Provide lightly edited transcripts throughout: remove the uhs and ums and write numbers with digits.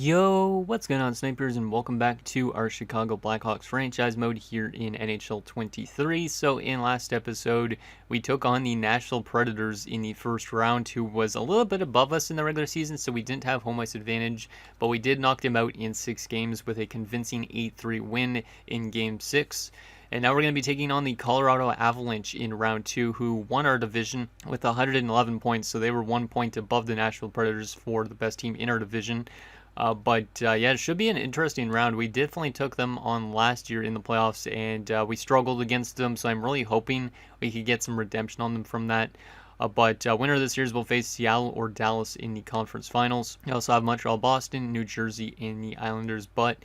Yo, what's going on, snipers, and welcome back to our Chicago Blackhawks franchise mode here in NHL 23. So in last episode, we took on the Nashville Predators in the first round, who was a little bit above us in the regular season, so we didn't have home ice advantage, but we did knock them out in 6 games with a convincing 8-3 win in Game 6. And now we're going to be taking on the Colorado Avalanche in round 2, who won our division with 111 points, so they were 1 point above the Nashville Predators for the best team in our division. Yeah, it should be an interesting round. We definitely took them on last year in the playoffs, and we struggled against them, so I'm really hoping we could get some redemption on them from that. Winner of the series will face Seattle or Dallas in the conference finals. We also have Montreal, Boston, New Jersey, and the Islanders. But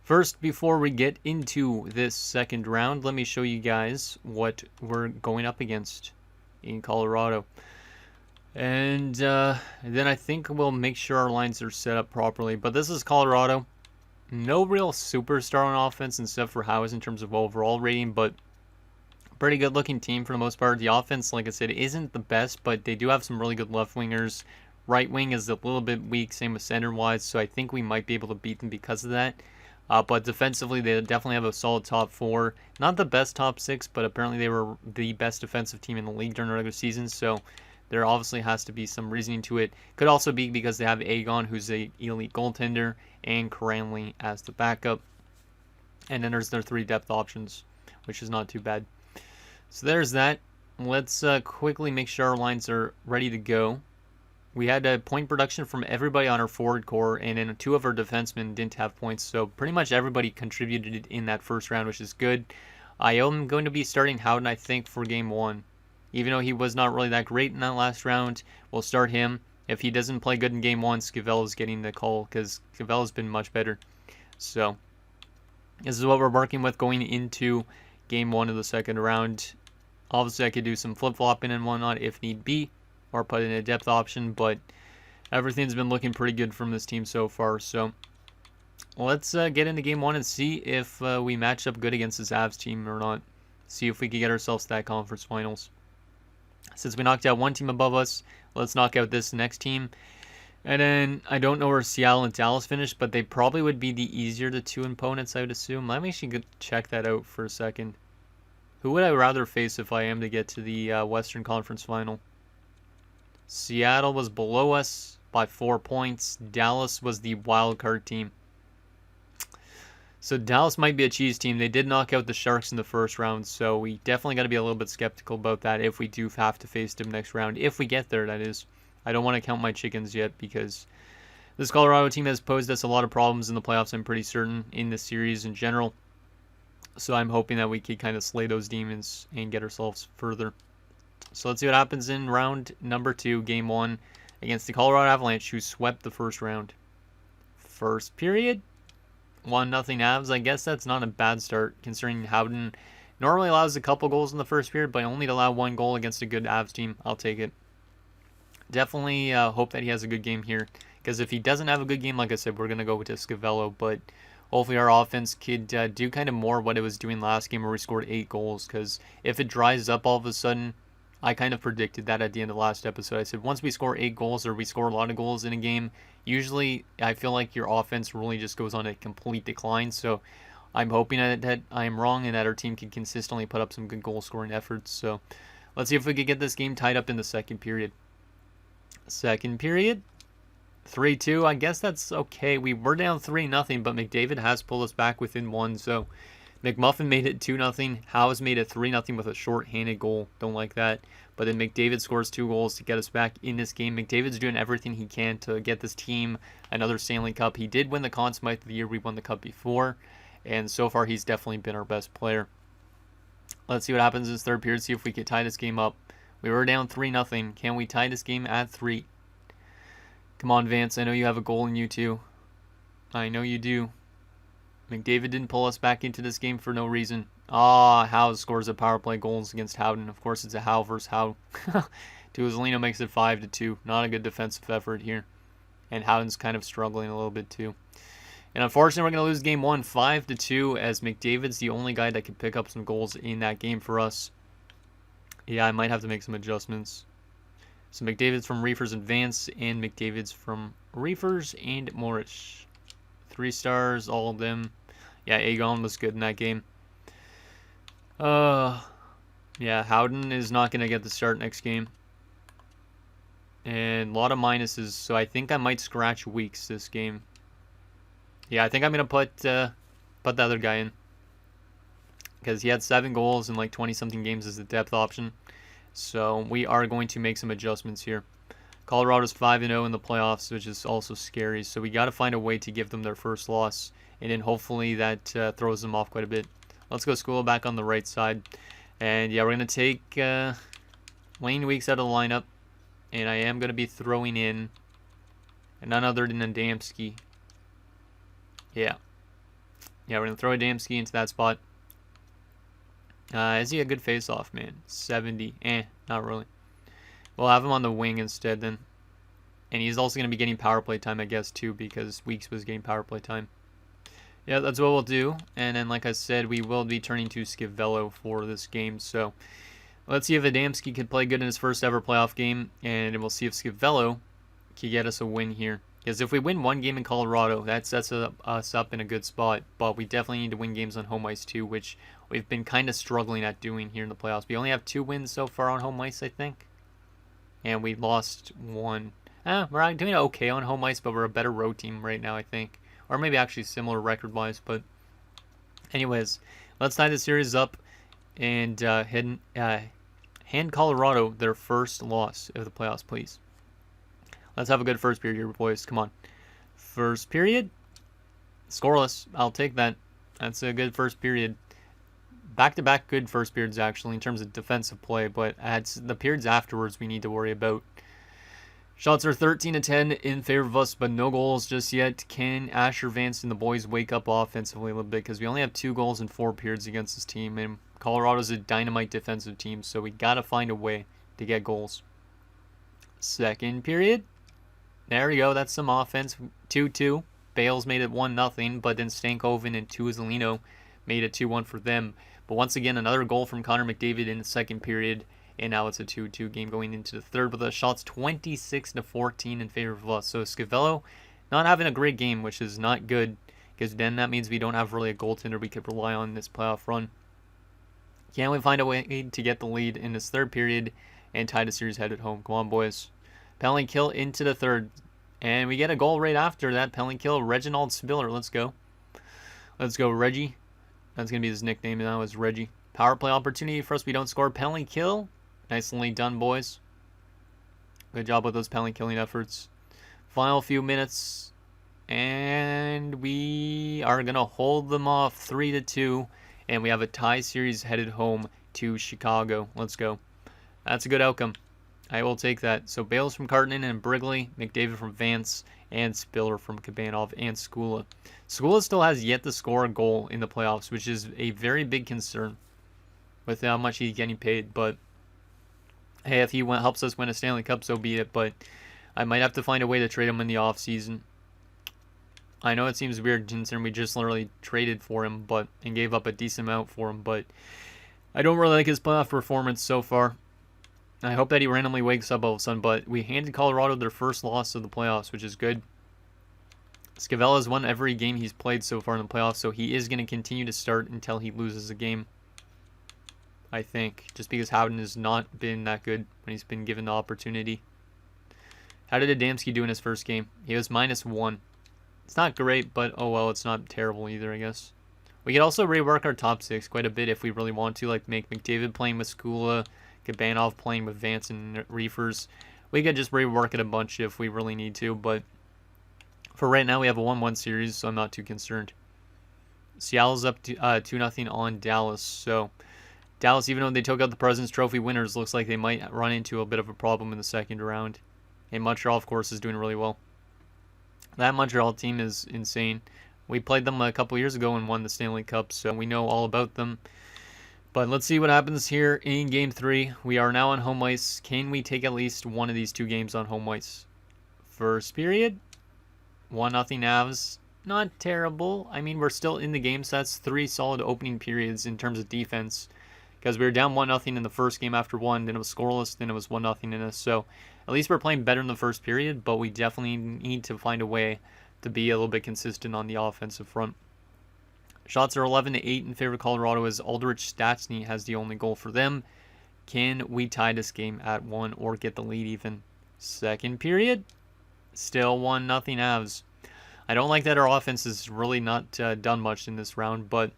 first, before we get into this second round, let me show you guys what we're going up against in Colorado. And then I think we'll make sure our lines are set up properly. But this is Colorado. No real superstar on offense except for Howes in terms of overall rating, but pretty good looking team for the most part. The offense, like I said, isn't the best, but they do have some really good left wingers. Right wing is a little bit weak, same with center wise, so I think we might be able to beat them because of that. But defensively, they definitely have a solid top 4. Not the best top 6, but apparently they were the best defensive team in the league during the regular season, so there obviously has to be some reasoning to it. Could also be because they have Aegon, who's a elite goaltender, and Cranley as the backup. And then there's their 3 depth options, which is not too bad. So there's that. Let's quickly make sure our lines are ready to go. We had a point production from everybody on our forward core, and then 2 of our defensemen didn't have points, so pretty much everybody contributed in that first round, which is good. I am going to be starting Howden, I think, for Game 1. Even though he was not really that great in that last round, we'll start him. If he doesn't play good in Game 1, Scavell is getting the call, because Scavell has been much better. So, this is what we're working with going into Game 1 of the second round. Obviously, I could do some flip-flopping and whatnot if need be, or put in a depth option, but everything's been looking pretty good from this team so far. So, let's get into Game 1 and see if we match up good against this Avs team or not. See if we can get ourselves to that conference finals. Since we knocked out one team above us, let's knock out this next team. And then, I don't know where Seattle and Dallas finished, but they probably would be the easier of the 2 opponents, I would assume. Let me actually check that out for a second. Who would I rather face if I am to get to the Western Conference Final? Seattle was below us by 4 points. Dallas was the wild card team. So Dallas might be a cheese team. They did knock out the Sharks in the first round, so we definitely got to be a little bit skeptical about that if we do have to face them next round. If we get there, that is. I don't want to count my chickens yet because this Colorado team has posed us a lot of problems in the playoffs, I'm pretty certain, in this series in general. So I'm hoping that we can kind of slay those demons and get ourselves further. So let's see what happens in round number 2, Game 1, against the Colorado Avalanche, who swept the first round. First period. 1-0 Avs. I guess that's not a bad start, considering Howden normally allows a couple goals in the first period, but only to allow 1 goal against a good Avs team. I'll take it. Definitely hope that he has a good game here, because if he doesn't have a good game, like I said, we're going to go with Scavello, but hopefully our offense could do kind of more what it was doing last game where we scored 8 goals, because if it dries up all of a sudden, I kind of predicted that at the end of the last episode. I said once we score 8 goals or we score a lot of goals in a game, usually I feel like your offense really just goes on a complete decline. So I'm hoping that I'm wrong and that our team can consistently put up some good goal scoring efforts. So let's see if we can get this game tied up in the second period. Second period, 3-2. I guess that's okay. We were down 3-0, but McDavid has pulled us back within 1. So McMuffin made it 2-0. Howes made it 3-0 with a short-handed goal. Don't like that. But then McDavid scores 2 goals to get us back in this game. McDavid's doing everything he can to get this team another Stanley Cup. He did win the Conn Smythe of the year we won the Cup before. And so far, he's definitely been our best player. Let's see what happens in this third period. See if we can tie this game up. We were down 3-0. Can we tie this game at 3? Come on, Vance. I know you have a goal in you too. I know you do. McDavid didn't pull us back into this game for no reason. Howes scores a power play goals against Howden. Of course, it's a Howe versus Howe. Tuazolino makes it 5-2. Not a good defensive effort here. And Howden's kind of struggling a little bit too. And unfortunately, we're going to lose game 1 5-2 as McDavid's the only guy that can pick up some goals in that game for us. Yeah, I might have to make some adjustments. So McDavid's from Reefers and Vance, and McDavid's from Reefers and Morris. 3 stars, all of them. Yeah, Aegon was good in that game. Yeah, Howden is not going to get the start next game. And a lot of minuses, so I think I might scratch Weeks this game. Yeah, I think I'm going to put the other guy in. Because he had 7 goals in like 20-something games as the depth option. So we are going to make some adjustments here. Colorado's 5-0 in the playoffs, which is also scary. So we got to find a way to give them their first loss. And then hopefully that throws them off quite a bit. Let's go School back on the right side. And yeah, we're going to take Wayne Weeks out of the lineup. And I am going to be throwing in none other than Adamski. Yeah. Yeah, we're going to throw Adamski into that spot. Is he a good face-off, man? 70. Not really. We'll have him on the wing instead then. And he's also going to be getting power play time, I guess, too, because Weeks was getting power play time. Yeah, that's what we'll do. And then, like I said, we will be turning to Schiavello for this game. So let's see if Adamski could play good in his first ever playoff game. And we'll see if Schiavello can get us a win here. Because if we win one game in Colorado, that sets us up in a good spot. But we definitely need to win games on home ice too, which we've been kind of struggling at doing here in the playoffs. We only have 2 wins so far on home ice, I think. And we lost 1. We're doing okay on home ice, but we're a better road team right now, I think. Or maybe actually similar record-wise. But anyways, let's tie the series up and hand Colorado their first loss of the playoffs, please. Let's have a good first period here, boys. Come on. First period. Scoreless. I'll take that. That's a good first period. Back-to-back good first periods, actually, in terms of defensive play. But the periods afterwards we need to worry about. Shots are 13-10 in favor of us, but no goals just yet. Can Asher Vance and the boys wake up offensively a little bit? Because we only have 2 goals in 4 periods against this team. And Colorado's a dynamite defensive team, so we got to find a way to get goals. Second period. There we go. That's some offense. 2-2. Bales made it 1-0, but then Stankoven and Tuizelino made it 2-1 for them. But once again, another goal from Connor McDavid in the second period, and now it's a 2-2 game going into the third. But the shots 26-14 in favor of us. So Schiavello not having a great game, which is not good, because then that means we don't have really a goaltender we could rely on in this playoff run. Can we find a way to get the lead in this third period and tie the series head at home? Come on, boys. Penalty kill into the third. And we get a goal right after that penalty kill. Reginald Spiller. Let's go. Let's go, Reggie. That's going to be his nickname now, is Reggie. Power play opportunity for us. We don't score. Penalty kill. Nicely done, boys. Good job with those penalty killing efforts. Final few minutes. And we are going to hold them off 3-2. And we have a tie series headed home to Chicago. Let's go. That's a good outcome. I will take that. So Bales from Cartman and Brigley, McDavid from Vance, and Spiller from Kabanov and Skula. Skula still has yet to score a goal in the playoffs, which is a very big concern with how much he's getting paid. But hey, if he helps us win a Stanley Cup, so be it. But I might have to find a way to trade him in the offseason. I know it seems weird considering we just literally traded for him and gave up a decent amount for him, but I don't really like his playoff performance so far. I hope that he randomly wakes up all of a sudden, but we handed Colorado their first loss of the playoffs, which is good. Schiavello's won every game he's played so far in the playoffs, so he is going to continue to start until he loses a game, I think, just because Howden has not been that good when he's been given the opportunity. How did Adamski do in his first game? He was -1. It's not great, but oh well, it's not terrible either, I guess. We could also rework our top 6 quite a bit if we really want to, like make McDavid playing with Skula, Kabanov playing with Vance and Reefers. We could just rework it a bunch if we really need to, but for right now we have a 1-1 series, so I'm not too concerned. Seattle's up to 2-0 on Dallas, so Dallas, even though they took out the President's Trophy winners, looks like they might run into a bit of a problem in the second round. And Montreal, of course, is doing really well. That Montreal team is insane. We played them a couple years ago and won the Stanley Cup, so we know all about them. But let's see what happens here in Game 3. We are now on home ice. Can we take at least one of these 2 games on home ice? First period, 1-0 Avs. Not terrible. I mean, we're still in the game, so that's 3 solid opening periods in terms of defense. Because we were down 1-0 in the first game after 1, then it was scoreless, then it was 1-0 in us. So at least we're playing better in the first period, but we definitely need to find a way to be a little bit consistent on the offensive front. Shots are 11-8 in favor of Colorado as Aldrich Stastny has the only goal for them. Can we tie this game at 1 or get the lead even? Second period, still 1-0 Avs. I don't like that our offense has really not done much in this round, but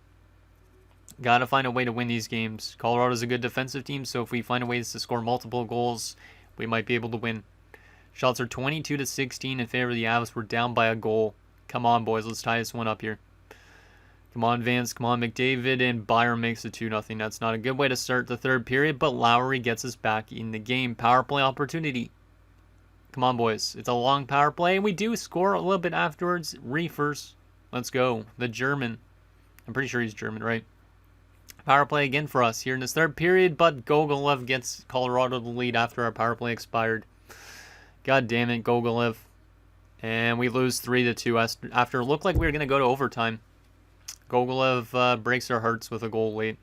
got to find a way to win these games. Colorado's a good defensive team, so if we find a way to score multiple goals, we might be able to win. Shots are 22-16 in favor of the Avs. We're down by a goal. Come on, boys. Let's tie this one up here. Come on, Vance. Come on, McDavid. And Byram makes it 2-0. That's not a good way to start the third period, but Lowry gets us back in the game. Power play opportunity. Come on, boys. It's a long power play, and we do score a little bit afterwards. Reefers. Let's go. The German. I'm pretty sure he's German, right? Power play again for us here in this third period, but Gogolev gets Colorado the lead after our power play expired. God damn it, Gogolev. And we lose 3-2 after it looked like we were going to go to overtime. Gogolev breaks our hearts with a goal late.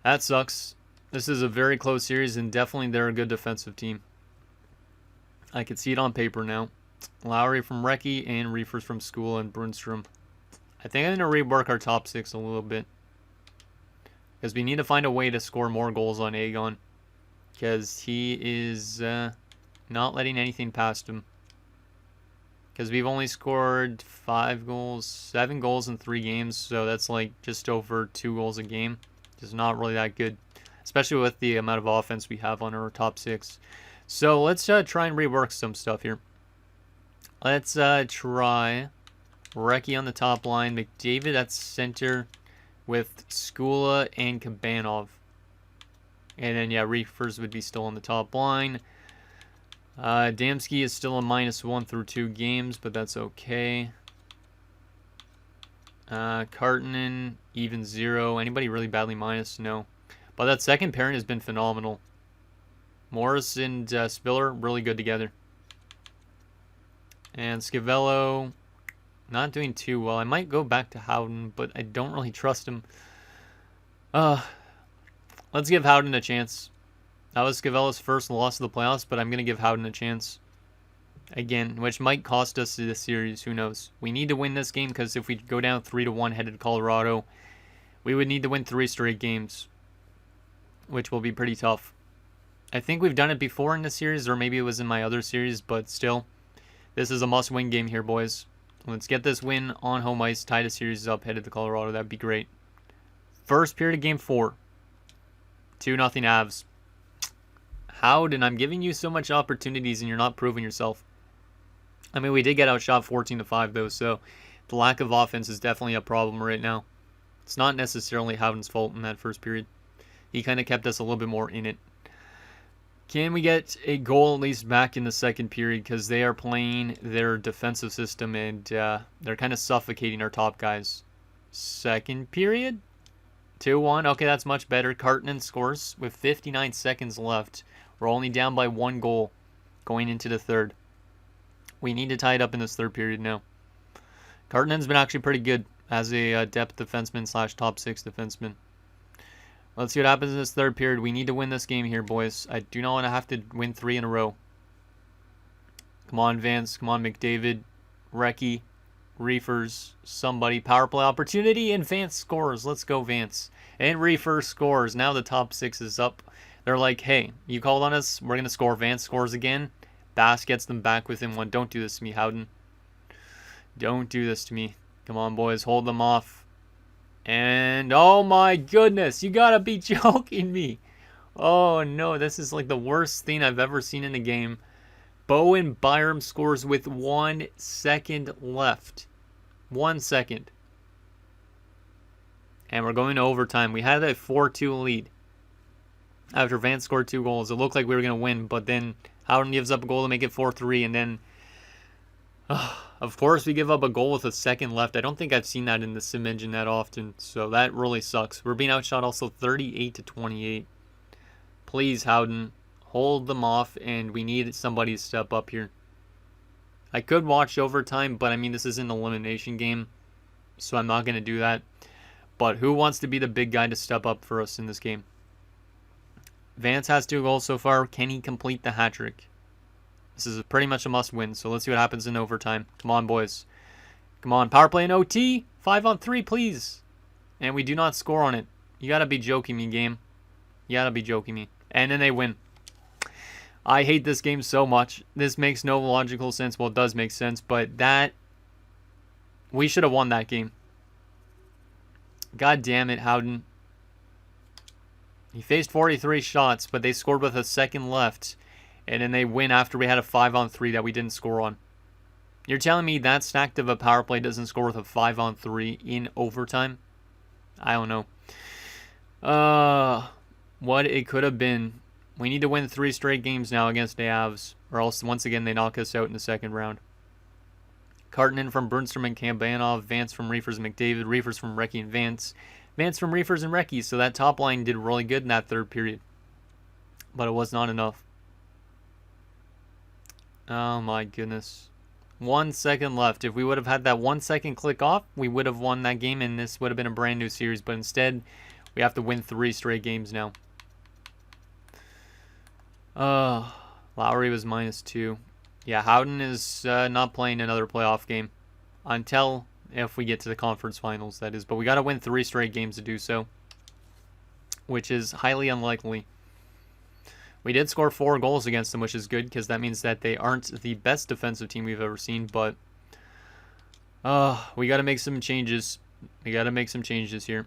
That sucks. This is a very close series, and definitely they're a good defensive team. I can see it on paper now. Lowry from Recchi and Reefers from Skula and Brunstrom. I think I'm going to rework our top 6 a little bit, because we need to find a way to score more goals on Aegon, because he is not letting anything past him. Because we've only scored 7 goals in 3 games, so that's like just over 2 goals a game. Just not really that good, especially with the amount of offense we have on our top 6. So let's try and rework some stuff here. Let's try Recchi on the top line, McDavid at center with Skula and Kabanov. And then, yeah, Reefers would be still on the top line. Damsky is still a -1 through 2 games, but that's okay. Kartinen, even 0. Anybody really badly minus? No. But that second pairing has been phenomenal. Morris and Spiller, really good together. And Scavello, not doing too well. I might go back to Howden, but I don't really trust him. Let's give Howden a chance. That was Scavello's first loss of the playoffs, but I'm going to give Howden a chance. Again, which might cost us this series. Who knows? We need to win this game, because if we go down 3-1 headed to Colorado, we would need to win 3 straight games, which will be pretty tough. I think we've done it before in this series, or maybe it was in my other series, but still, this is a must-win game here, boys. Let's get this win on home ice, tie the series up, headed to Colorado. That'd be great. First period of Game 4. 2-0 Avs. Howden, I'm giving you so much opportunities, and you're not proving yourself. I mean, we did get outshot 14-5, though, so the lack of offense is definitely a problem right now. It's not necessarily Howden's fault in that first period. He kind of kept us a little bit more in it. Can we get a goal at least back in the second period, because they are playing their defensive system, and they're kind of suffocating our top guys. Second period, 2-1. Okay, that's much better. Kartinen scores with 59 seconds left. We're only down by 1 goal going into the third. We need to tie it up in this third period now. Kartinen's been actually pretty good as a depth defenseman / top 6 defenseman. Let's see what happens in this third period. We need to win this game here, boys. I do not want to have to win 3 in a row. Come on, Vance. Come on, McDavid. Recchi. Reefers. Somebody. Power play opportunity. And Vance scores. Let's go, Vance. And Reefers scores. Now the top 6 is up. They're like, hey, you called on us. We're going to score. Vance scores again. Bass gets them back within 1. Don't do this to me, Howden. Don't do this to me. Come on, boys. Hold them off. And, oh my goodness, you gotta be joking me. Oh no, this is like the worst thing I've ever seen in a game. Bowen Byram scores with 1 second left. 1 second. And we're going to overtime. We had a 4-2 lead. After Vance scored 2 goals, it looked like we were going to win, but then Howden gives up a goal to make it 4-3, and then of course, we give up a goal with a second left. I don't think I've seen that in the sim engine that often, so that really sucks. We're being outshot also 38-28. Please, Howden, hold them off, and we need somebody to step up here. I could watch overtime, but I mean, this is an elimination game, so I'm not going to do that. But who wants to be the big guy to step up for us in this game? Vance has 2 goals so far. Can he complete the hat trick? This is pretty much a must-win, so let's see what happens in overtime. Come on, boys. Come on, power play and OT. 5-on-3, please. And we do not score on it. You gotta be joking me, game. You gotta be joking me. And then they win. I hate this game so much. This makes no logical sense. Well, it does make sense, but that... We should have won that game. God damn it, Howden. He faced 43 shots, but they scored with a second left. And then they win after we had a 5-on-3 that we didn't score on. You're telling me that stacked of a power play doesn't score with a 5-on-3 in overtime? I don't know. What it could have been. We need to win 3 straight games now against the Avs, or else once again they knock us out in the second round. Kartinen from Burnstrom and Kambanov, Vance from Reefers and McDavid, Reefers from Recchi and Vance, Vance from Reefers and Recchi. So that top line did really good in that third period, but it was not enough. Oh my goodness. 1 second left. If we would have had that 1 second click off, we would have won that game and this would have been a brand new series. But instead, we have to win 3 straight games now. Lowry was -2. Yeah, Howden is not playing another playoff game until if we get to the conference finals, that is. But we got to win 3 straight games to do so, which is highly unlikely. We did score 4 goals against them, which is good because that means that they aren't the best defensive team we've ever seen. But we got to make some changes. We got to make some changes here.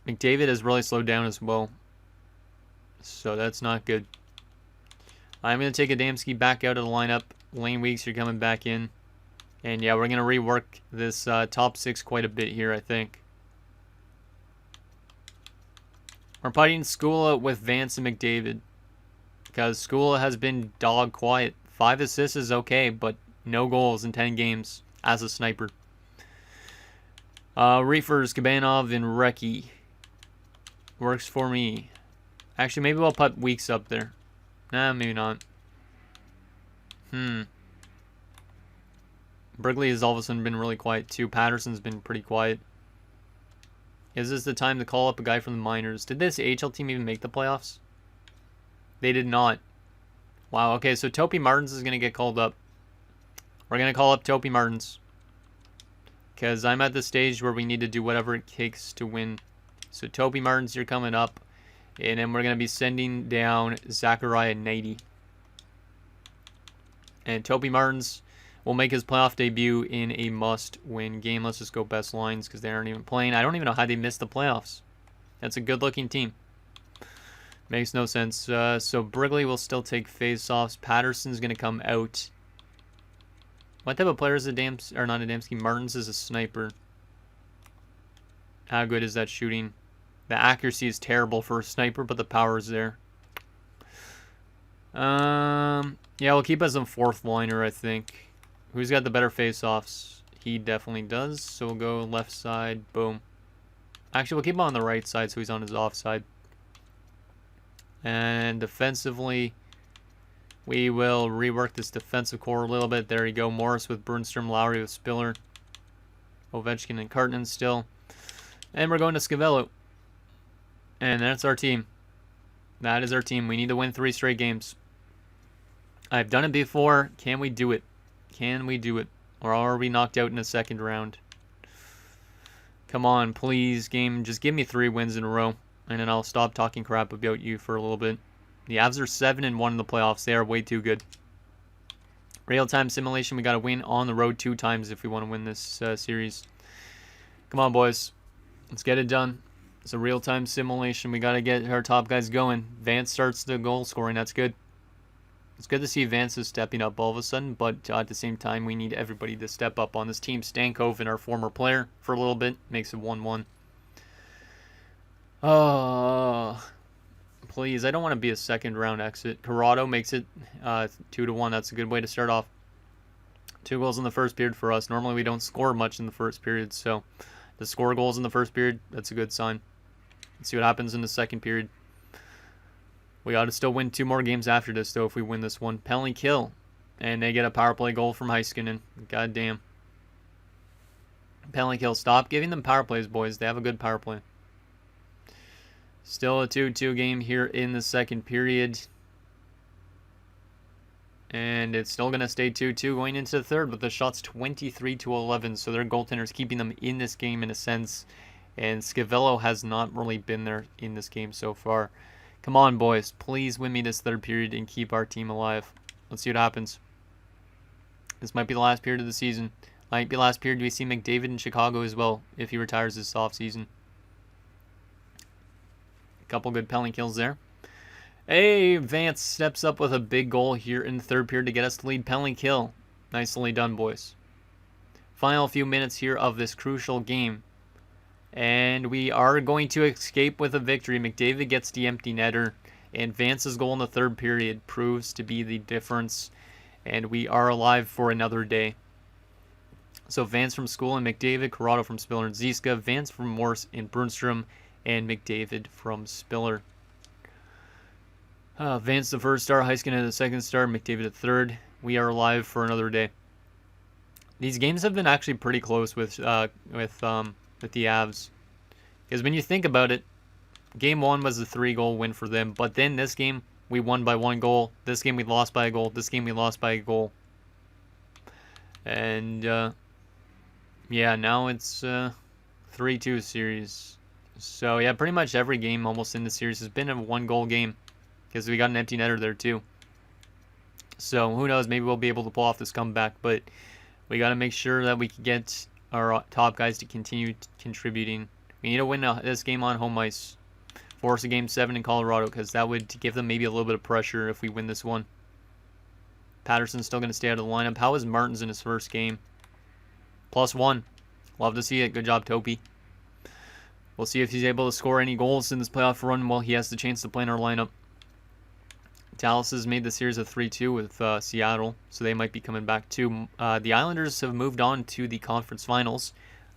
McDavid has really slowed down as well, so that's not good. I'm going to take Adamski back out of the lineup. Lane Weeks, you're coming back in. And yeah, we're going to rework this top 6 quite a bit here, I think. We're putting Skula with Vance and McDavid, because Skula has been dog quiet. 5 assists is okay, but no goals in 10 games as a sniper. Reefers, Kabanov, and Recchi. Works for me. Actually, maybe we'll put Weeks up there. Nah, maybe not. Brigley has all of a sudden been really quiet too. Patterson's been pretty quiet. Is this the time to call up a guy from the minors? Did this AHL team even make the playoffs? They did not. Wow, okay, so Topi Martins is going to get called up. We're going to call up Topi Martins, because I'm at the stage where we need to do whatever it takes to win. So Topi Martins, you're coming up. And then we're going to be sending down Zachariah Nady. And Topi Martins will make his playoff debut in a must-win game. Let's just go best lines because they aren't even playing. I don't even know how they missed the playoffs. That's a good-looking team. Makes no sense. So Brigley will still take face-offs. Patterson's going to come out. What type of player is Adamski? Or not Adamski. Martins is a sniper. How good is that shooting? The accuracy is terrible for a sniper, but the power is there. Yeah, we'll keep as a 4th liner, I think. Who's got the better face-offs? He definitely does. So we'll go left side. Boom. Actually, we'll keep him on the right side so he's on his offside. And defensively, we will rework this defensive core a little bit. There you go. Morris with Burnstrom, Lowry with Spiller, Ovechkin and Kartinen still. And we're going to Scavello. And that's our team. That is our team. We need to win 3 straight games. I've done it before. Can we do it? Can we do it? Or are we knocked out in the second round? Come on, please, game. Just give me 3 wins in a row. And then I'll stop talking crap about you for a little bit. The Avs are 7-1 in the playoffs. They are way too good. Real-time simulation. We got to win on the road 2 times if we want to win this series. Come on, boys. Let's get it done. It's a real-time simulation. We got to get our top guys going. Vance starts the goal scoring. That's good. It's good to see Vance is stepping up all of a sudden, but at the same time, we need everybody to step up on this team. Stankov and our former player for a little bit makes it 1-1. Oh, please. I don't want to be a second-round exit. Colorado makes it 2-1. That's a good way to start off. 2 goals in the first period for us. Normally, we don't score much in the first period, so to score goals in the first period, that's a good sign. Let's see what happens in the second period. We ought to still win 2 more games after this, though, if we win this one. Penalty kill. And they get a power play goal from Heiskanen. God damn. Penalty kill. Stop giving them power plays, boys. They have a good power play. Still a 2-2 game here in the second period. And it's still going to stay 2-2 going into the third, but the shot's 23-11, so their goaltender's keeping them in this game in a sense. And Scavello has not really been there in this game so far. Come on, boys. Please win me this third period and keep our team alive. Let's see what happens. This might be the last period of the season. Might be the last period we see McDavid in Chicago as well if he retires this offseason. A couple good penalty kills there. Hey, Vance steps up with a big goal here in the third period to get us the lead. Penalty kill. Nicely done, boys. Final few minutes here of this crucial game. And we are going to escape with a victory. McDavid gets the empty netter. And Vance's goal in the third period proves to be the difference. And we are alive for another day. So Vance from School and McDavid, Corrado from Spiller and Ziska, Vance from Morse and Burnstrom, and McDavid from Spiller. Vance the first star, Heiskanen the second star, McDavid the third. We are alive for another day. These games have been actually pretty close with the Avs, because when you think about it, Game 1 was a 3-goal win for them, but then this game we won by 1 goal. This game we lost by a goal. This game we lost by a goal. And yeah, now it's 3-2 series. So yeah, pretty much every game almost in the series has been a 1-goal game. Because we got an empty netter there too. So who knows, maybe we'll be able to pull off this comeback. But we got to make sure that we can get our top guys to continue contributing. We need to win this game on home ice. Force a Game 7 in Colorado, because that would give them maybe a little bit of pressure if we win this one. Patterson's still going to stay out of the lineup. How is Martin's in his first game? +1. Love to see it. Good job, Topi. We'll see if he's able to score any goals in this playoff run while he has the chance to play in our lineup. Dallas has made the series a 3-2 with Seattle, so they might be coming back too. The Islanders have moved on to the conference finals.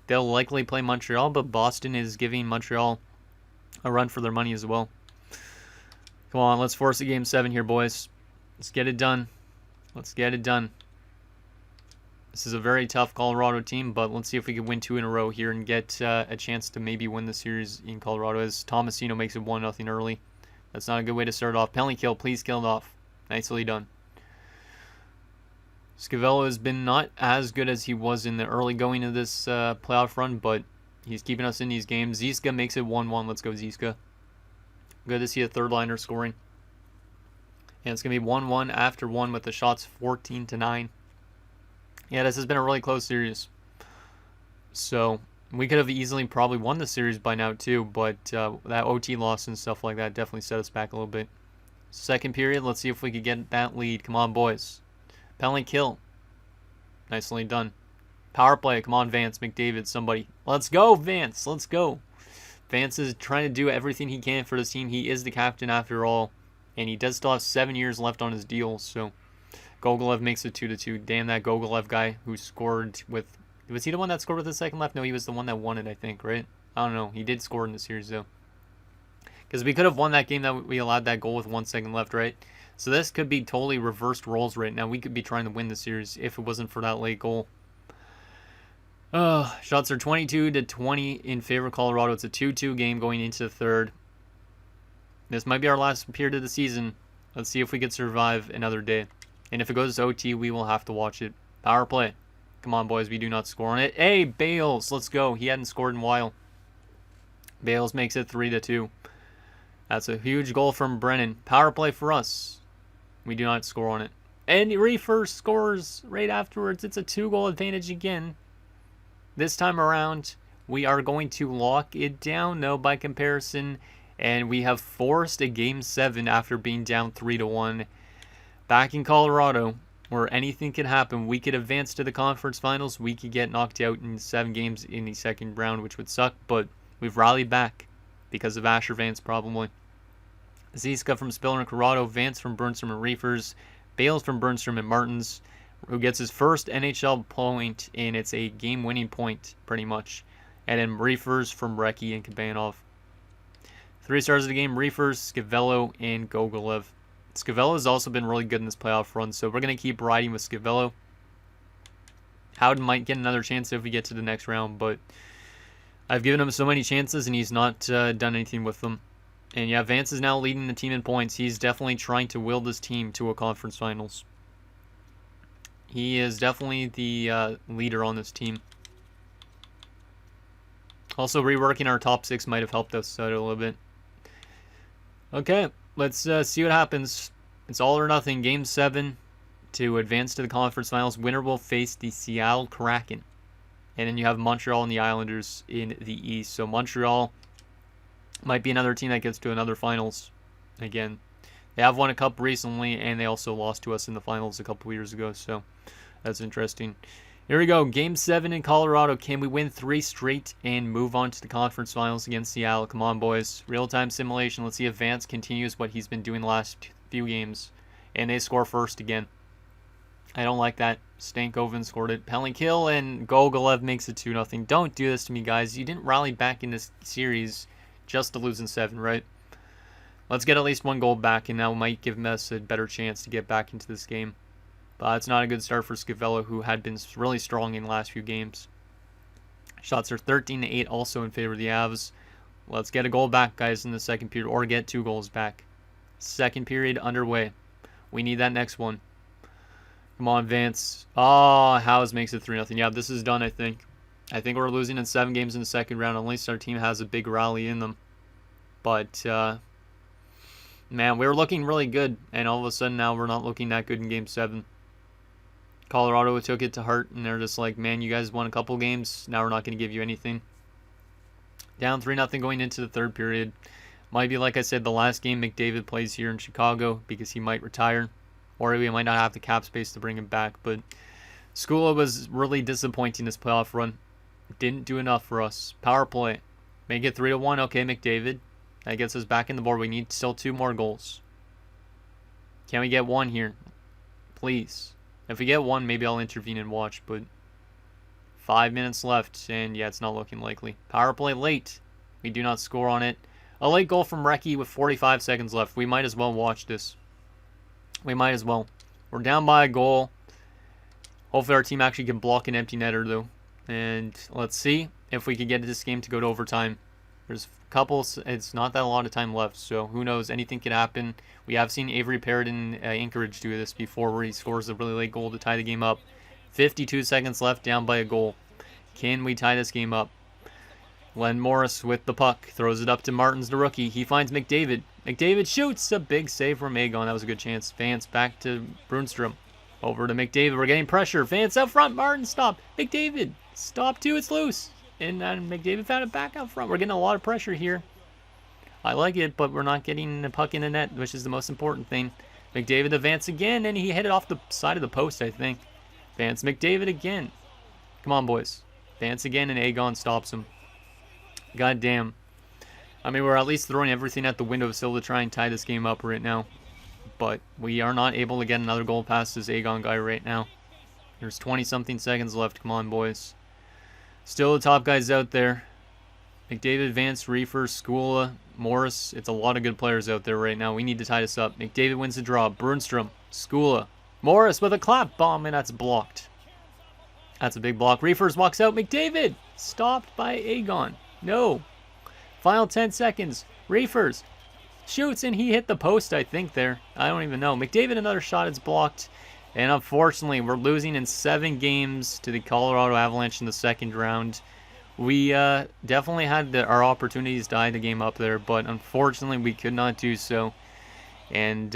They'll likely play Montreal, but Boston is giving Montreal a run for their money as well. Come on, let's force a Game 7 here, boys. Let's get it done. Let's get it done. This is a very tough Colorado team, but let's see if we can win 2 in a row here and get a chance to maybe win the series in Colorado, as Tomasino makes it 1-0 early. That's not a good way to start off. Penalty kill, please kill it off. Nicely done. Scavello has been not as good as he was in the early going of this playoff run, but he's keeping us in these games. Ziska makes it 1-1. Let's go, Ziska. Good to see a third liner scoring. And it's going to be 1-1 after 1 with the shots 14-9. Yeah, this has been a really close series. So we could have easily probably won the series by now too, but that OT loss and stuff like that definitely set us back a little bit. Second period, let's see if we could get that lead. Come on, boys. Penalty kill. Nicely done. Power play. Come on, Vance, McDavid, somebody. Let's go, Vance. Let's go. Vance is trying to do everything he can for this team. He is the captain after all, and he does still have 7 years left on his deal, so Gogolev makes it 2-2. Damn that Gogolev guy who scored with... Was he the one that scored with the second left? No, he was the one that won it, I think, right? I don't know. He did score in the series, though. Because we could have won that game that we allowed that goal with 1 second left, right? So this could be totally reversed roles right now. We could be trying to win the series if it wasn't for that late goal. Shots are 22-20 in favor of Colorado. It's a 2-2 game going into the third. This might be our last period of the season. Let's see if we can survive another day. And if it goes to OT, we will have to watch it. Power play. Come on, boys. We do not score on it. Hey, Bales. Let's go. He hadn't scored in a while. Bales makes it 3-2. That's a huge goal from Brennan. Power play for us. We do not score on it. And Reefer scores right afterwards. It's a 2-goal advantage again. This time around, we are going to lock it down, though, by comparison. And we have forced a Game 7 after being down 3-1. Back in Colorado, where anything can happen. We could advance to the conference finals. We could get knocked out in 7 games in the second round, which would suck. But we've rallied back because of Asher Vance, probably. Ziska from Spiller and Corrado, Vance from Burnstrom and Reefers, Bales from Burnstrom and Martins, who gets his first NHL point, and it's a game-winning point, pretty much. And then Reefers from Recchi and Kabanov. 3 stars of the game, Reefers, Scavello, and Gogolev. Scavello has also been really good in this playoff run, so we're going to keep riding with Scavello. Howden might get another chance if we get to the next round, but I've given him so many chances, and he's not done anything with them. And yeah, Vance is now leading the team in points. He's definitely trying to will this team to a conference finals. He is definitely the leader on this team. Also, reworking our top 6 might have helped us out a little bit. Okay, let's see what happens. It's all or nothing. Game 7 to advance to the conference finals. Winner will face the Seattle Kraken. And then you have Montreal and the Islanders in the East. So Montreal might be another team that gets to another finals again. They have won a cup recently, and they also lost to us in the finals a couple years ago. So that's interesting. Here we go. Game 7 in Colorado. Can we win 3 straight and move on to the conference finals against Seattle? Come on, boys. Real-time simulation. Let's see if Vance continues what he's been doing the last few games. And they score first again. I don't like that. Stankoven scored it. Penalty kill, and Gogolev makes it 2-0. Don't do this to me, guys. You didn't rally back in this series just to lose in 7, right? Let's get at least 1 goal back, and that might give us a better chance to get back into this game. But it's not a good start for Scavello, who had been really strong in the last few games. Shots are 13-8, also in favor of the Avs. Let's get a goal back, guys, in the second period, or get 2 goals back. Second period underway. We need that next one. Come on, Vance. Oh, Howes makes it 3-0. Yeah, this is done, I think. I think we're losing in 7 games in the second round. At least our team has a big rally in them. But, man, we were looking really good. And all of a sudden now we're not looking that good in Game 7. Colorado took it to heart. And they're just like, man, you guys won a couple games. Now we're not going to give you anything. Down 3-0 going into the third period. Might be, like I said, the last game McDavid plays here in Chicago. Because he might retire. Or we might not have the cap space to bring him back. But Skula was really disappointing this playoff run. Didn't do enough for us. Power play. Make it 3-1. Okay, McDavid. That gets us back in the board. We need still 2 more goals. Can we get 1 here? Please. If we get 1, maybe I'll intervene and watch. But 5 minutes left. And yeah, it's not looking likely. Power play late. We do not score on it. A late goal from Recchi with 45 seconds left. We might as well watch this. We might as well. We're down by a goal. Hopefully our team actually can block an empty netter, though. And let's see if we can get this game to go to overtime. There's a couple. It's not that a lot of time left, so who knows? Anything could happen. We have seen Avery Parrott in Anchorage do this before, where he scores a really late goal to tie the game up. 52 seconds left, down by a goal. Can we tie this game up? Len Morris with the puck. Throws it up to Martins, the rookie. He finds McDavid. McDavid shoots. A big save from Aegon. That was a good chance. Vance back to Brunstrom. Over to McDavid. We're getting pressure. Vance out front. Martin stop. McDavid. Stop too. It's loose. And McDavid found it back out front. We're getting a lot of pressure here. I like it, but we're not getting the puck in the net, which is the most important thing. McDavid to Vance again, and he hit it off the side of the post, I think. Vance, McDavid again. Come on, boys. Vance again, and Aegon stops him. God damn. I mean, we're at least throwing everything at the window still to try and tie this game up right now. But we are not able to get another goal past this Aegon guy right now. There's 20-something seconds left. Come on, boys. Still the top guys out there. McDavid, Vance, Reefer, Skula, Morris. It's a lot of good players out there right now. We need to tie this up. McDavid wins the draw. Brunstrom, Skula, Morris with a clap bomb, and that's blocked. That's a big block. Reefers walks out. McDavid stopped by Aegon. No. Final 10 seconds. Reefers shoots, and he hit the post, I think, there. I don't even know. McDavid, another shot. It's blocked. And unfortunately, we're losing in 7 games to the Colorado Avalanche in the second round. We definitely had our opportunities to tie the game up there, but unfortunately, we could not do so. And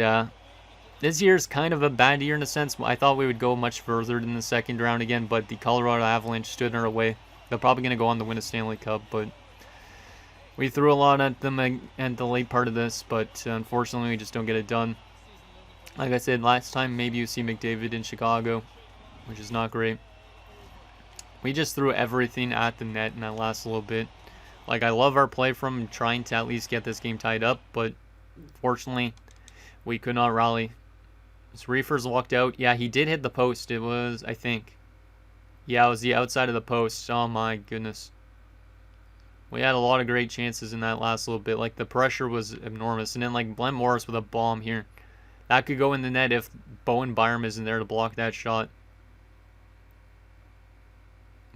this year's kind of a bad year in a sense. I thought we would go much further in the second round again, but the Colorado Avalanche stood in our way. They're probably going to go on to win a Stanley Cup, but we threw a lot at them at the late part of this, but unfortunately, we just don't get it done. Like I said, last time, maybe you see McDavid in Chicago, which is not great. We just threw everything at the net in that last little bit. Like, I love our play from trying to at least get this game tied up, but fortunately, we could not rally. As Reefers walked out, yeah, he did hit the post. It was, I think, yeah, it was the outside of the post. Oh my goodness. We had a lot of great chances in that last little bit. Like, the pressure was enormous. And then, like, Glenn Morris with a bomb here. That could go in the net if Bowen Byram isn't there to block that shot.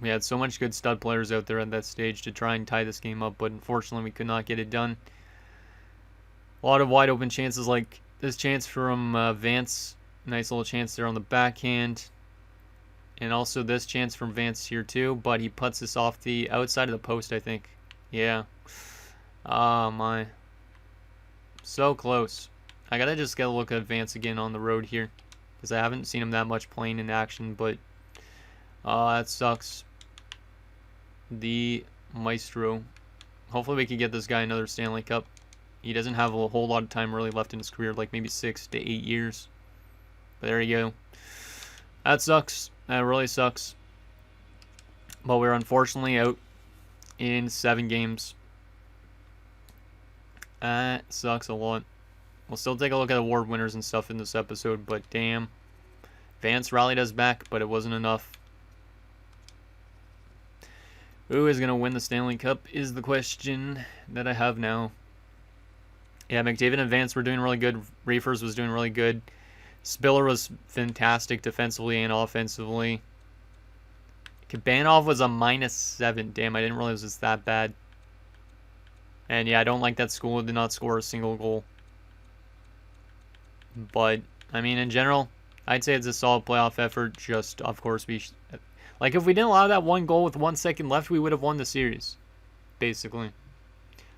We had so much good stud players out there at that stage to try and tie this game up, but unfortunately we could not get it done. A lot of wide open chances, like this chance from Vance. Nice little chance there on the backhand. And also this chance from Vance here too, but he puts this off the outside of the post, I think. Yeah. Oh my. So close. I gotta just get a look at Vance again on the road here, because I haven't seen him that much playing in action, but that sucks. The Maestro. Hopefully we can get this guy another Stanley Cup. He doesn't have a whole lot of time really left in his career, like maybe 6 to 8 years. But there you go. That sucks. That really sucks. But we're unfortunately out in 7 games. That sucks a lot. We'll still take a look at award winners and stuff in this episode, but damn. Vance rallied us back, but it wasn't enough. Who is going to win the Stanley Cup is the question that I have now. Yeah, McDavid and Vance were doing really good. Reefers was doing really good. Spiller was fantastic defensively and offensively. Kabanov was a -7. Damn, I didn't realize it was that bad. And yeah, I don't like that School did not score a single goal. But, I mean, in general, I'd say it's a solid playoff effort. Just, of course, like, if we didn't allow that one goal with 1 second left, we would have won the series, basically.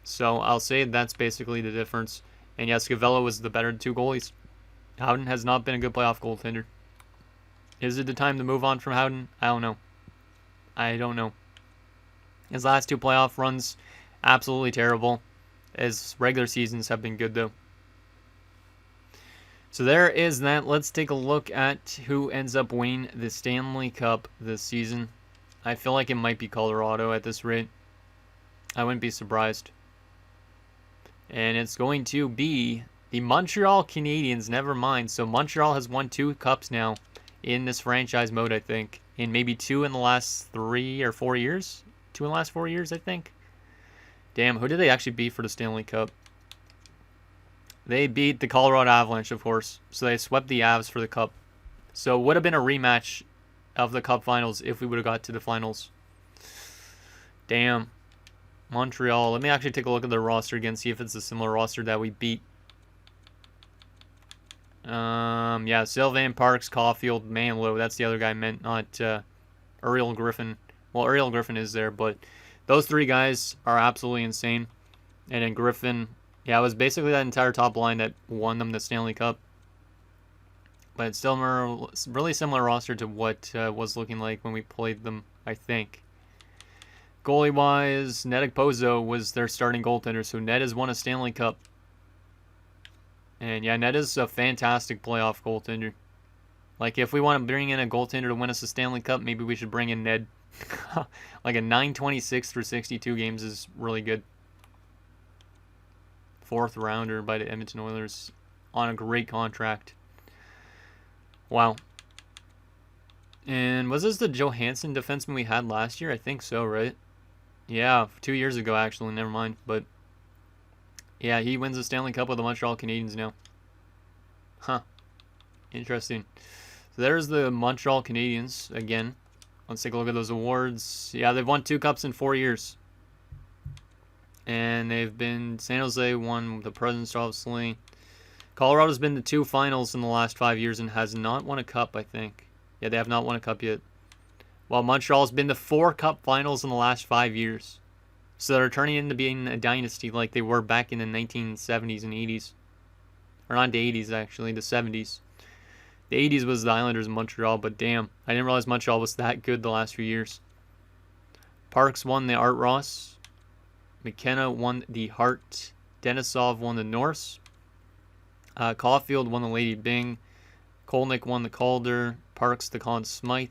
So, I'll say that's basically the difference. And yes, Gavello was the better 2 goalies. Howden has not been a good playoff goaltender. Is it the time to move on from Howden? I don't know. I don't know. His last 2 playoff runs, absolutely terrible. His regular seasons have been good, though. So there is that. Let's take a look at who ends up winning the Stanley Cup this season. I feel like it might be Colorado at this rate. I wouldn't be surprised. And it's going to be the Montreal Canadiens. Never mind. So Montreal has won 2 cups now in this franchise mode, I think. And maybe 2 in the last 3 or 4 years. 2 in the last 4 years, I think. Damn, who did they actually beat for the Stanley Cup? They beat the Colorado Avalanche, of course. So they swept the Avs for the Cup. So it would have been a rematch of the Cup Finals if we would have got to the Finals. Damn. Montreal. Let me actually take a look at their roster again, see if it's a similar roster that we beat. Yeah, Sylvain, Parks, Caulfield, Manlow. That's the other guy I meant, not Uriel Griffin. Well, Uriel Griffin is there, but those 3 guys are absolutely insane. And then Griffin... Yeah, it was basically that entire top line that won them the Stanley Cup. But it's still a really similar roster to what was looking like when we played them, I think. Goalie-wise, Ned Okposo was their starting goaltender, so Ned has won a Stanley Cup. And yeah, Ned is a fantastic playoff goaltender. Like, if we want to bring in a goaltender to win us a Stanley Cup, maybe we should bring in Ned. Like a 926 for 62 games is really good. 4th rounder by the Edmonton Oilers on a great contract. Wow. And was this the Johansson defenseman we had last year? I think so, right? Yeah, 2 years ago, actually. Never mind. But yeah, he wins the Stanley Cup with the Montreal Canadiens now. Huh. Interesting. So there's the Montreal Canadiens again. Let's take a look at those awards. Yeah, they've won 2 cups in 4 years. And they've been... San Jose won the Presidents, obviously. Colorado's been to 2 finals in the last 5 years and has not won a cup, I think. Yeah, they have not won a cup yet. While Montreal's been to 4 cup finals in the last 5 years. So they're turning into being a dynasty like they were back in the 1970s and 80s. Or not the 80s, actually, the 70s. The 80s was the Islanders in Montreal, but damn, I didn't realize Montreal was that good the last few years. Parks won the Art Ross. McKenna won the Hart. Denisov won the Norse. Caulfield won the Lady Byng. Kolnick won the Calder. Parks the Conn Smythe.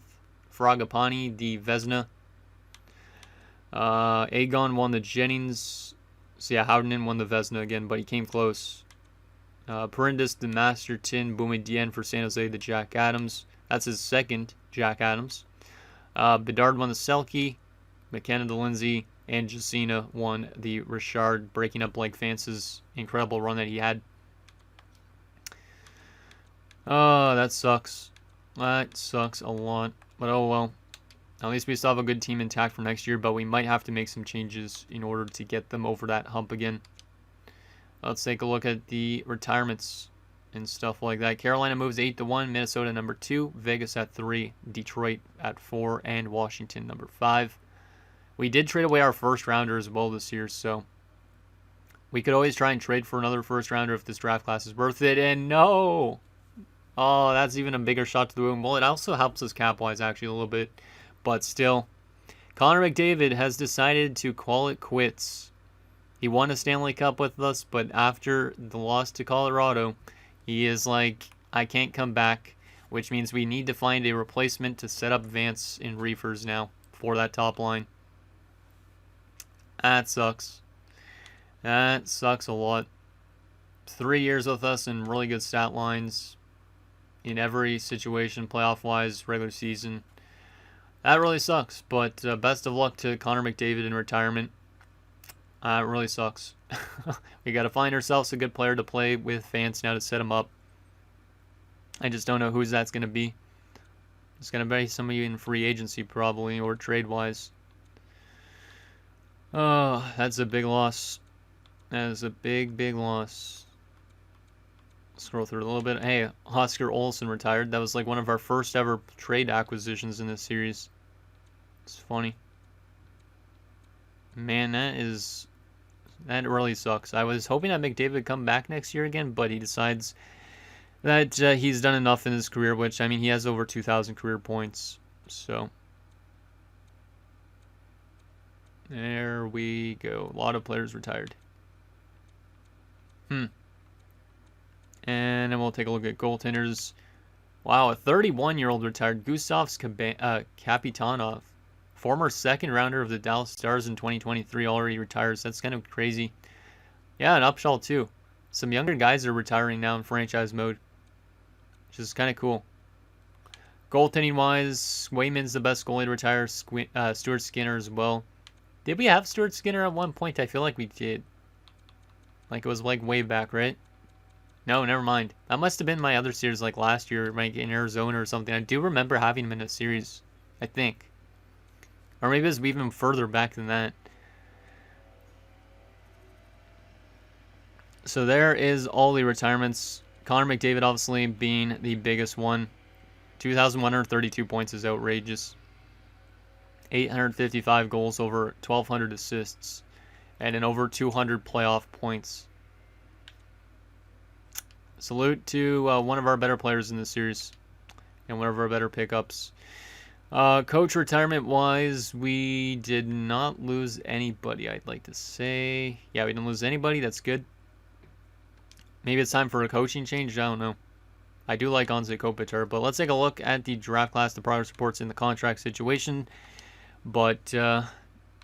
Fragapani the Vesna. Agon won the Jennings. So yeah, Howden won the Vesna again, but he came close. Perindus the Masterton. Boumedienne for San Jose the Jack Adams. That's his 2nd Jack Adams. Bedard won the Selke. McKenna the Lindsay. And Jacina won the Richard, breaking up Blake Vance's incredible run that he had. Oh, that sucks. That sucks a lot. But oh well. At least we still have a good team intact for next year, but we might have to make some changes in order to get them over that hump again. Let's take a look at the retirements. and stuff like that. Carolina moves 8-1, Minnesota number 2, Vegas at 3, Detroit at 4, and Washington number 5. We did trade away our first rounder as well this year, so we could always try and trade for another first rounder if this draft class is worth it. And no! Oh, that's even a bigger shot to the womb. Well, it also helps us cap-wise actually a little bit, but still. Connor McDavid has decided to call it quits. He won a Stanley Cup with us, but after the loss to Colorado, he is like, I can't come back, which means we need to find a replacement to set up Vance and Reefers now for that top line. That sucks. That sucks a lot. 3 years with us and really good stat lines in every situation, playoff-wise, regular season. That really sucks, but best of luck to Connor McDavid in retirement. It really sucks. We got to find ourselves a good player to play with Vance now to set him up. I just don't know who that's going to be. It's going to be somebody in free agency probably, or trade-wise. Oh, that's a big loss. That is a big, big loss. Scroll through a little bit. Hey, Oscar Olsen retired. That was like one of our first ever trade acquisitions in this series. It's funny. Man, that really sucks. I was hoping that McDavid would come back next year again, but he decides that he's done enough in his career, which, I mean, he has over 2,000 career points. So there we go. A lot of players retired. And then we'll take a look at goaltenders. Wow, a 31-year-old retired. Gustav Kapitanov, former second rounder of the Dallas Stars in 2023, already retires. That's kind of crazy. Yeah, and Upshall too. Some younger guys are retiring now in franchise mode, which is kind of cool. Goaltending-wise, Wayman's the best goalie to retire. Stuart Skinner as well. Did we have Stuart Skinner at one point? I feel like we did. Like it was like way back, right? No, never mind. That must have been my other series like last year, like in Arizona or something. I do remember having him in a series, I think. Or maybe it was even further back than that. So there is all the retirements. Connor McDavid obviously being the biggest one. 2,132 points is outrageous. 855 goals, over 1,200 assists, and in over 200 playoff points. Salute to one of our better players in this series and one of our better pickups. Coach retirement-wise, we did not lose anybody, I'd like to say. Yeah, we didn't lose anybody. That's good. Maybe it's time for a coaching change. I don't know. I do like Anze Kopitar, but let's take a look at the draft class, the progress reports, and the contract situation. But, yeah,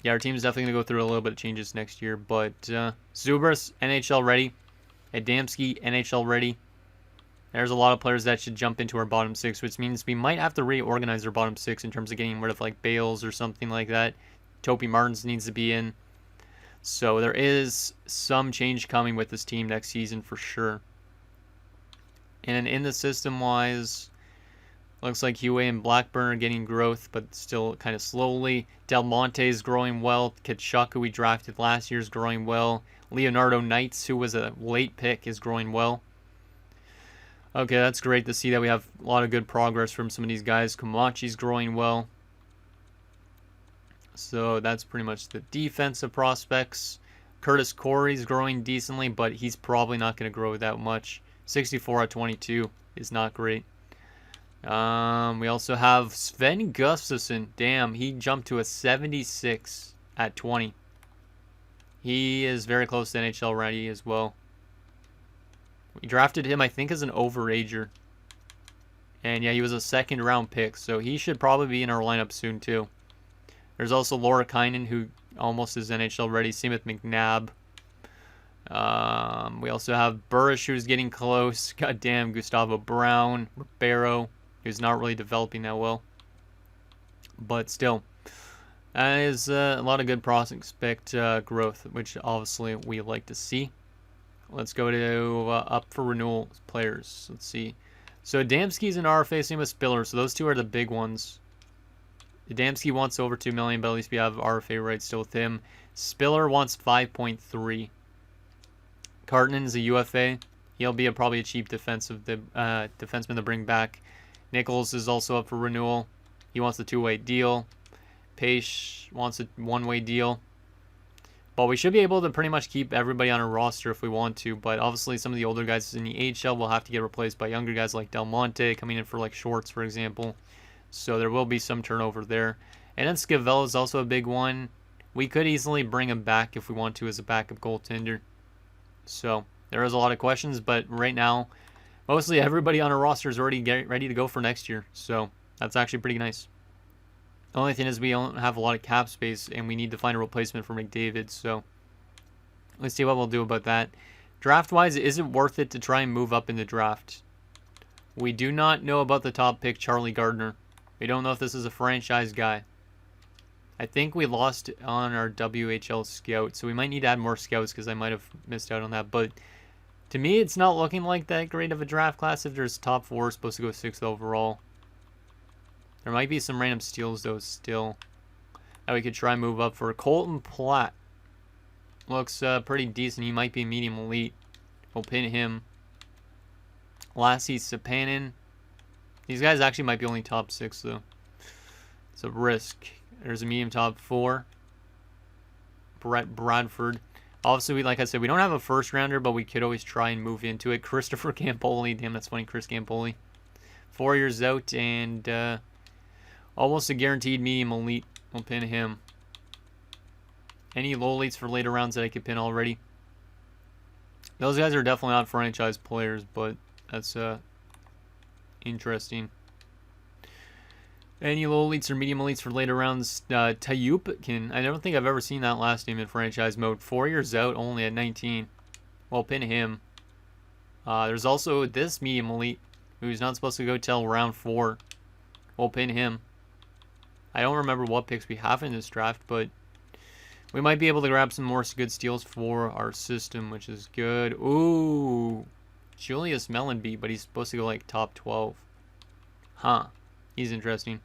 our team is definitely going to go through a little bit of changes next year. But Zubras, NHL ready. Adamski, NHL ready. There's a lot of players that should jump into our bottom six, which means we might have to reorganize our bottom six in terms of getting rid of like Bales or something like that. Topi Martins needs to be in. So there is some change coming with this team next season for sure. And in the system-wise, looks like Huey and Blackburn are getting growth, but still kind of slowly. Del Monte is growing well. Kachuk, who we drafted last year, is growing well. Leonardo Knights, who was a late pick, is growing well. Okay, that's great to see that we have a lot of good progress from some of these guys. Kamachi's growing well. So that's pretty much the defensive prospects. Curtis Corey's growing decently, but he's probably not going to grow that much. 64 at 22 is not great. We also have Sven Gustafsson. Damn, he jumped to a 76 at 20. He is very close to NHL ready as well. We drafted him, I think, as an overager. And yeah, he was a second round pick, so he should probably be in our lineup soon too. There's also Laura Kynan, who almost is NHL ready. Same with McNabb. We also have Burrish, who's getting close. Goddamn, Gustavo Brown, Ribeiro, who's not really developing that well. But still, that is a lot of good prospect growth, which obviously we like to see. Let's go to up for renewal players. Let's see. So Adamski's an RFA, same with Spiller. So those two are the big ones. Adamski wants over $2 million, but at least we have RFA rights still with him. Spiller wants 5.3. Cartonen's a UFA. He'll be probably a cheap defenseman to bring back. Nichols is also up for renewal. He wants a 2-way deal. Paige wants a 1-way deal. But we should be able to pretty much keep everybody on our roster if we want to. But obviously some of the older guys in the AHL will have to get replaced by younger guys like Del Monte coming in for like Shorts, for example. So there will be some turnover there. And then Scavella is also a big one. We could easily bring him back if we want to as a backup goaltender. So there is a lot of questions, but right now, mostly everybody on our roster is already ready to go for next year. So that's actually pretty nice. The only thing is we don't have a lot of cap space, and we need to find a replacement for McDavid. So let's see what we'll do about that. Draft-wise, is it worth it to try and move up in the draft? We do not know about the top pick, Charlie Gardner. We don't know if this is a franchise guy. I think we lost on our WHL scout, so we might need to add more scouts because I might have missed out on that. But to me, it's not looking like that great of a draft class if there's top 4 supposed to go 6th overall. There might be some random steals, though, still, that we could try and move up for. Colton Platt looks pretty decent. He might be medium elite. We'll pin him. Lassie Sapanen. These guys actually might be only top 6, though. It's a risk. There's a medium top 4. Brett Bradford. Obviously, like I said, we don't have a first rounder, but we could always try and move into it. Christopher Campoli. Damn, that's funny. Chris Campoli. 4 years out and almost a guaranteed medium elite. We'll pin him. Any low elites for later rounds that I could pin already? Those guys are definitely not franchise players, but that's interesting. Any low elites or medium elites for later rounds? Tayupkin. I don't think I've ever seen that last name in franchise mode. 4 years out, only at 19. Well, pin him. There's also this medium elite, who's not supposed to go till round 4. We'll pin him. I don't remember what picks we have in this draft, but we might be able to grab some more good steals for our system, which is good. Ooh, Julius Mellenby, but he's supposed to go like top 12. Huh. He's interesting.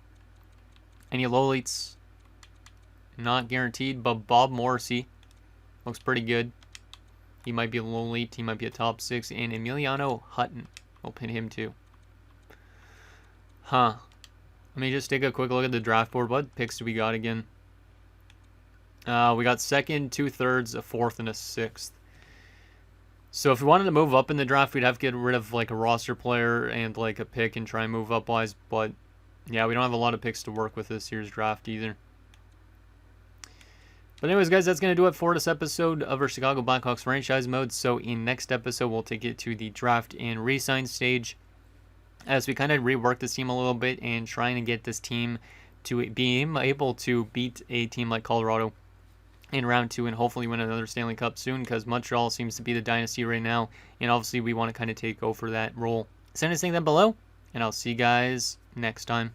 Any low elites? Not guaranteed, but Bob Morrissey looks pretty good. He might be a low elite. He might be a top 6. And Emiliano Hutton. We'll pin him too. Huh. Let me just take a quick look at the draft board. What picks do we got again? We got 2nd, 2/3, a 4th, and a 6th. So if we wanted to move up in the draft, we'd have to get rid of like a roster player and like a pick and try and move up wise. But yeah, we don't have a lot of picks to work with this year's draft either. But anyways, guys, that's going to do it for this episode of our Chicago Blackhawks franchise mode. So in next episode, we'll take it to the draft and re-sign stage as we kind of rework this team a little bit and trying to get this team to be able to beat a team like Colorado in round 2 and hopefully win another Stanley Cup soon, because Montreal seems to be the dynasty right now, and obviously we want to kind of take over that role. Send us anything down below, and I'll see you guys next time.